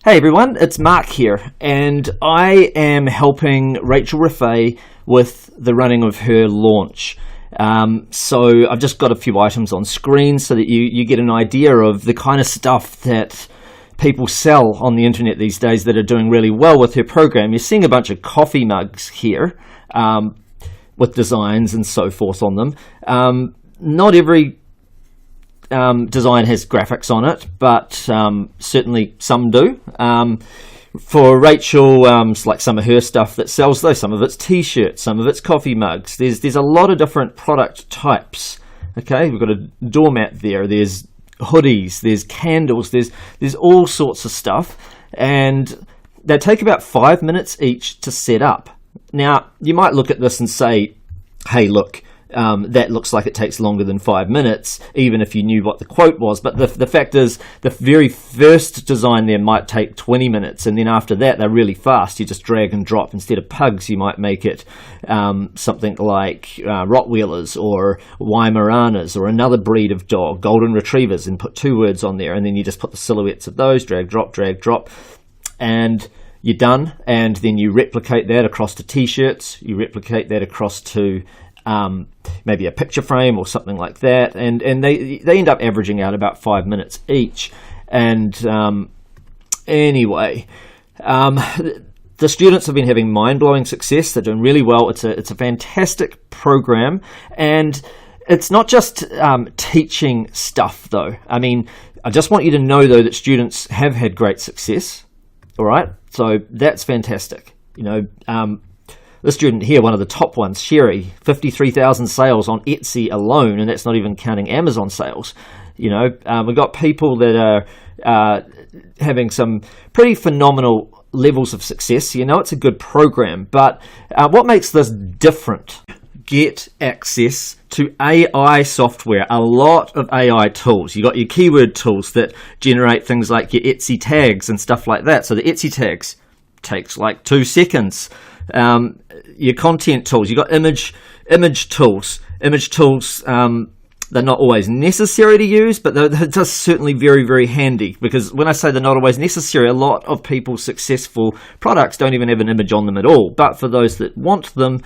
Hey everyone, it's Mark here, and I am helping Rachel Rofe with the running of her launch. So I've just got a few items on screen so that you get an idea of the kind of stuff that people sell on the internet these days that are doing really well with her program. You're seeing a bunch of coffee mugs here with designs and so forth on them. Not every design has graphics on it, but certainly some do. For Rachel, like some of her stuff that sells though, some of it's t-shirts, some of it's coffee mugs. There's a lot of different product types. Okay, we've got a doormat there. There's hoodies. There's candles. There's all sorts of stuff, and they take about 5 minutes each to set up. Now you might look at this and say, "Hey, look." That looks like it takes longer than 5 minutes, even if you knew what the quote was. But the fact is, the very first design there might take 20 minutes, and then after that, they're really fast. You just drag and drop. Instead of pugs, you might make it something like Rottweilers or Weimaraners or another breed of dog, Golden Retrievers, and put 2 words on there. And then you just put the silhouettes of those, drag, drop, and you're done. And then you replicate that across to T-shirts. You replicate that across to maybe a picture frame or something like that, and they end up averaging out about 5 minutes each. And anyway, the students have been having mind-blowing success. They're doing really well. It's a fantastic program, and it's not just teaching stuff though. I mean, I just want you to know though that students have had great success. All right, so that's fantastic. You know. This student here, one of the top ones, Sherry, 53,000 sales on Etsy alone, and that's not even counting Amazon sales. You know, we've got people that are having some pretty phenomenal levels of success. You know, it's a good program, but what makes this different? Get access to AI software, a lot of AI tools. You got your keyword tools that generate things like your Etsy tags and stuff like that. So the Etsy tags takes like 2 seconds. Your content tools, you got image tools. Image tools, they're not always necessary to use, but they're just certainly very, very handy, because when I say they're not always necessary, a lot of people's successful products don't even have an image on them at all. But for those that want them,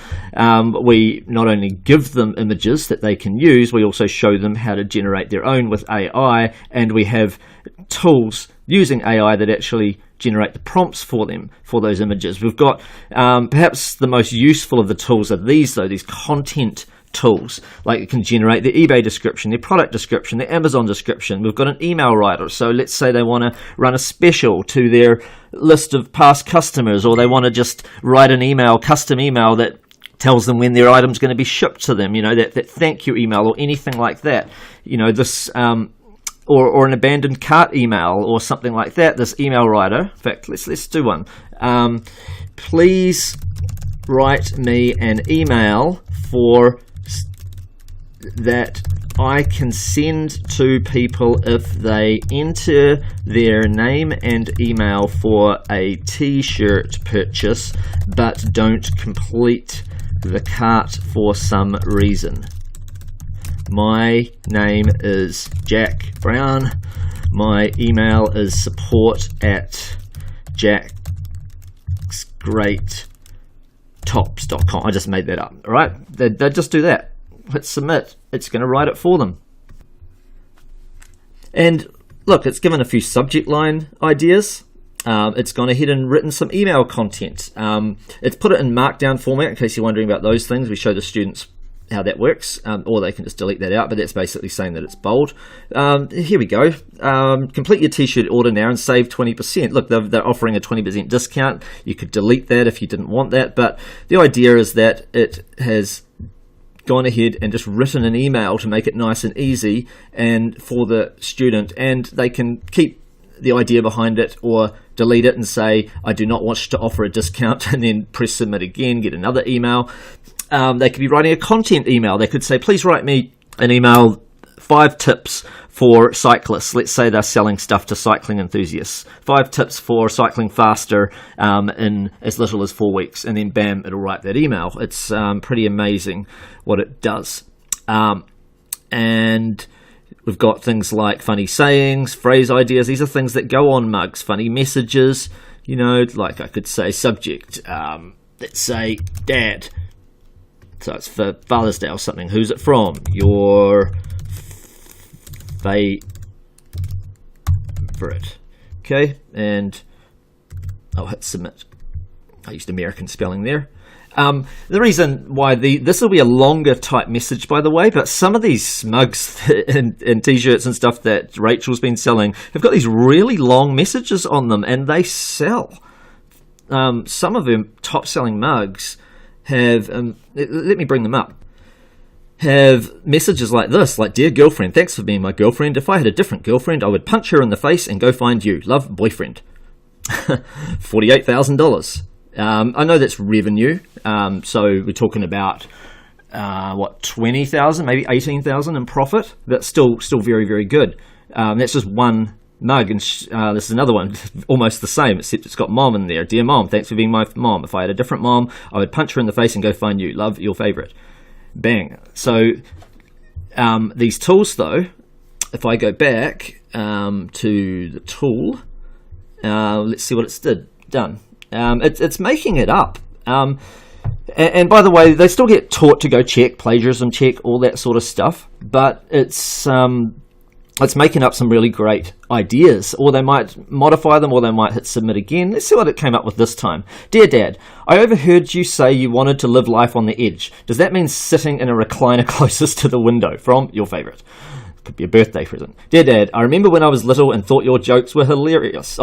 we not only give them images that they can use, we also show them how to generate their own with AI, and we have tools using AI that actually generate the prompts for them for those images. We've got perhaps the most useful of the tools are these though, these content tools. Like it can generate their eBay description, their product description, their Amazon description. We've got an email writer, so let's say they want to run a special to their list of past customers, or they want to just write an email, custom email that tells them when their item's going to be shipped to them, you know, that thank you email or anything like that. You know, this or an abandoned cart email or something like that. This email writer, in fact, let's do one. Please write me an email for that I can send to people if they enter their name and email for a t-shirt purchase but don't complete the cart for some reason. My name is Jack Brown. My email is support@jacksgreattops.com. I just made that up. All right, they just do that. Hit submit. It's going to write it for them. And look, it's given a few subject line ideas. It's gone ahead and written some email content. It's put it in markdown format in case you're wondering about those things. We show the students how that works, or they can just delete that out, but that's basically saying that it's bold. Here we go. Complete your t-shirt order now and save 20%. Look, they're offering a 20% discount. You could delete that if you didn't want that, but the idea is that it has gone ahead and just written an email to make it nice and easy and for the student, and they can keep the idea behind it or delete it and say, I do not wish to offer a discount, and then press submit again, get another email. They could be writing a content email. They could say, please write me an email, 5 tips for cyclists. Let's say they're selling stuff to cycling enthusiasts. 5 tips for cycling faster in as little as 4 weeks. And then bam, it'll write that email. It's pretty amazing what it does. And we've got things like funny sayings, phrase ideas. These are things that go on mugs. Funny messages, like I could say subject. Let's say Dad. So it's for Father's Day or something. Who's it from? Your favorite. Okay, and I'll hit submit. I used American spelling there. The reason why this will be a longer type message, by the way, but some of these mugs and t-shirts and stuff that Rachel's been selling have got these really long messages on them, and they sell. Some of them top-selling mugs have, let me bring them up, have messages like this, like, "Dear girlfriend, thanks for being my girlfriend. If I had a different girlfriend, I would punch her in the face and go find you. Love, boyfriend." $48,000. I know that's revenue, so we're talking about 20,000, maybe 18,000 in profit. That's still very, very good. That's just one mug, and this is another one, almost the same, except it's got mom in there. "Dear mom, thanks for being my mom. If I had a different mom, I would punch her in the face and go find you. Love, your favorite." Bang. So these tools, though, if I go back to the tool, let's see what it's done. It's making it up. And by the way, they still get taught to go check, plagiarism check, all that sort of stuff. But it's making up some really great ideas. Or they might modify them, or they might hit submit again. Let's see what it came up with this time. "Dear Dad, I overheard you say you wanted to live life on the edge. Does that mean sitting in a recliner closest to the window? From your favorite." Could be a birthday present. "Dear Dad, I remember when I was little and thought your jokes were hilarious.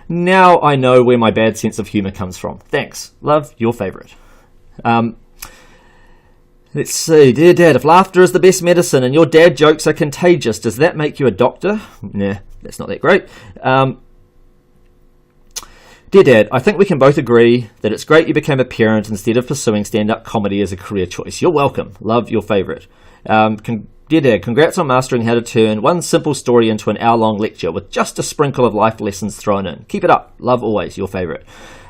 Now I know where my bad sense of humour comes from. Thanks. Love, your favourite." Let's see. "Dear Dad, if laughter is the best medicine and your dad jokes are contagious, does that make you a doctor?" Nah, that's not that great. "Dear Dad, I think we can both agree that it's great you became a parent instead of pursuing stand-up comedy as a career choice. You're welcome. Love, your favourite. Dear Dad, congrats on mastering how to turn one simple story into an hour-long lecture with just a sprinkle of life lessons thrown in. Keep it up. Love always, your favourite."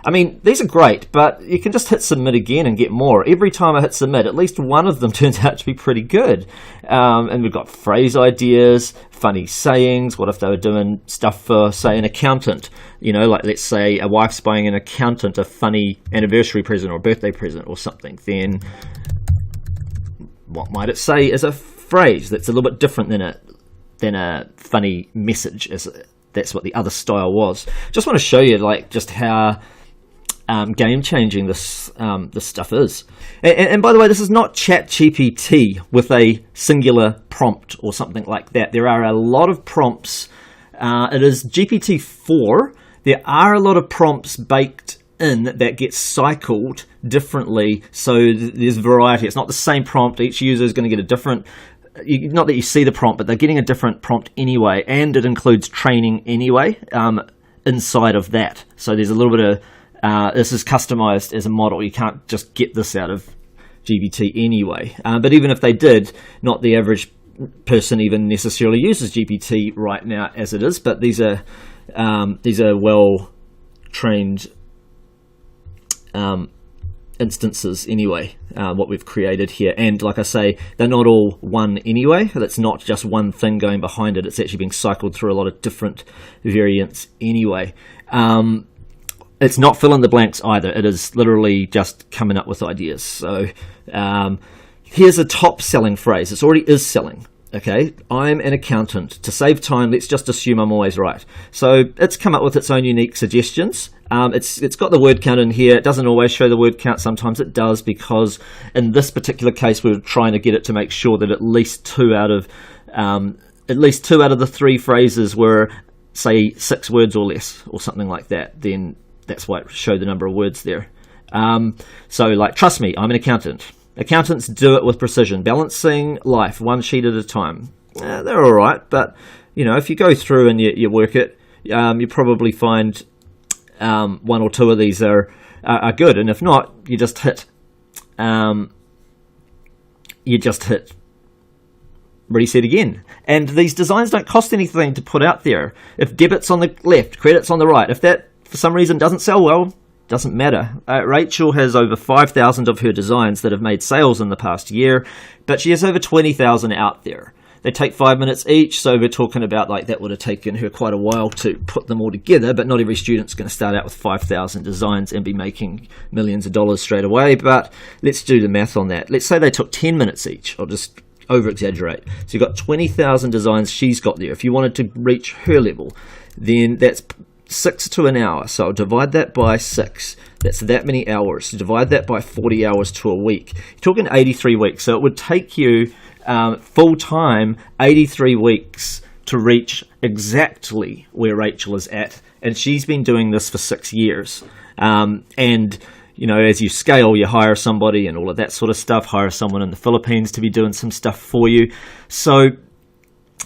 I mean, these are great, but you can just hit submit again and get more. Every time I hit submit, at least one of them turns out to be pretty good. And we've got phrase ideas, funny sayings. What if they were doing stuff for, say, an accountant? Like, let's say a wife's buying an accountant a funny anniversary present or birthday present or something. Then what might it say as a phrase that's a little bit different than a funny message? That's what the other style was. Just want to show you, like, just how game-changing this stuff is. And by the way, this is not ChatGPT with a singular prompt or something like that. There are a lot of prompts. It is GPT-4. There are a lot of prompts baked in that get cycled differently, so there's variety. It's not the same prompt. Each user is going to get a different... Not that you see the prompt, but they're getting a different prompt anyway, and it includes training anyway inside of that. So there's a little bit of... this is customized as a model. You can't just get this out of GPT anyway. But even if they did, not the average person even necessarily uses GPT right now as it is. But these are well-trained instances anyway, what we've created here. And like I say, they're not all one anyway. That's not just one thing going behind it. It's actually being cycled through a lot of different variants anyway. It's not fill in the blanks either. It is literally just coming up with ideas. So here's a top selling phrase. It already is selling. Okay, "I'm an accountant. To save time, let's just assume I'm always right." So it's come up with its own unique suggestions. It's got the word count in here. It doesn't always show the word count. Sometimes it does, because in this particular case, we're trying to get it to make sure that at least two out of the three phrases were, say, 6 words or less, or something like that. Then that's why it showed the number of words there. So, like, "Trust me, I'm an accountant. Accountants do it with precision, balancing life one sheet at a time." They're all right, but if you go through and you work it, you probably find one or two of these are good, and if not, you just hit reset again. And these designs don't cost anything to put out there. If debit's on the left, credit's on the right. If that for some reason doesn't sell well, doesn't matter. Rachel has over 5,000 of her designs that have made sales in the past year, but she has over 20,000 out there. They take 5 minutes each, so we're talking about like that would have taken her quite a while to put them all together, but not every student's going to start out with 5,000 designs and be making millions of dollars straight away. But let's do the math on that. Let's say they took 10 minutes each. I'll just over-exaggerate. So you've got 20,000 designs she's got there. If you wanted to reach her level, then that's 6 to an hour. So I'll divide that by 6. That's that many hours. Divide that by 40 hours to a week. You're talking 83 weeks. So it would take you full-time 83 weeks to reach exactly where Rachel is at. And she's been doing this for 6 years. And you know, as you scale, you hire somebody and all of that sort of stuff, hire someone in the Philippines to be doing some stuff for you. So,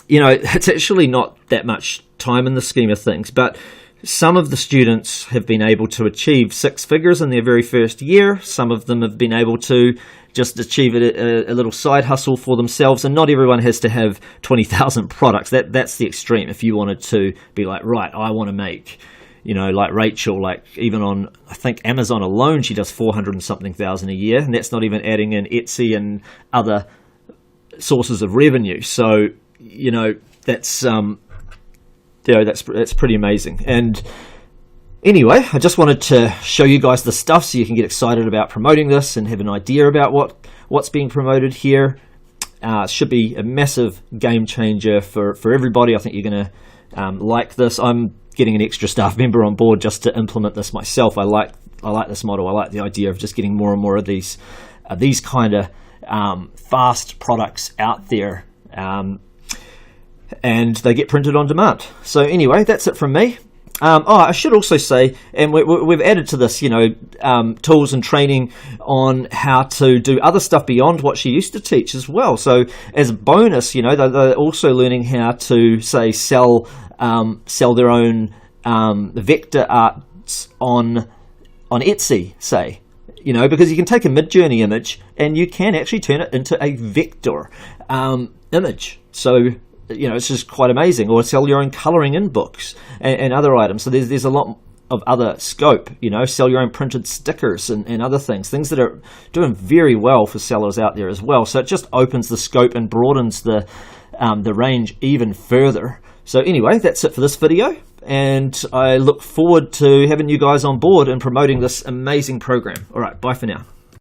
you know, it's actually not that much time in the scheme of things, but some of the students have been able to achieve 6 figures in their very first year. Some of them have been able to just achieve a little side hustle for themselves, and not everyone has to have 20,000 products. That's the extreme. If you wanted to be like, right, I want to make, you know, like Rachel, like even on, I think Amazon alone, she does 400 and something thousand a year, and that's not even adding in Etsy and other sources of revenue. So, you know, that's that's pretty amazing. And anyway, I just wanted to show you guys the stuff so you can get excited about promoting this and have an idea about what's being promoted here. It should be a massive game changer for everybody. I think you're going to like this. I'm getting an extra staff member on board just to implement this myself. I like this model. I like the idea of just getting more and more of these kind of fast products out there, and they get printed on demand. So anyway, that's it from me. I should also say, and we've added to this, you know, tools and training on how to do other stuff beyond what she used to teach as well. So as a bonus, you know, they're also learning how to, say, sell their own vector arts on Etsy, say, you know, because you can take a Mid-Journey image and you can actually turn it into a vector image. So, you know, it's just quite amazing. Or sell your own colouring in books and other items. So there's a lot of other scope, you know, sell your own printed stickers and other things that are doing very well for sellers out there as well. So it just opens the scope and broadens the range even further. So anyway, that's it for this video, and I look forward to having you guys on board and promoting this amazing program. All right, bye for now.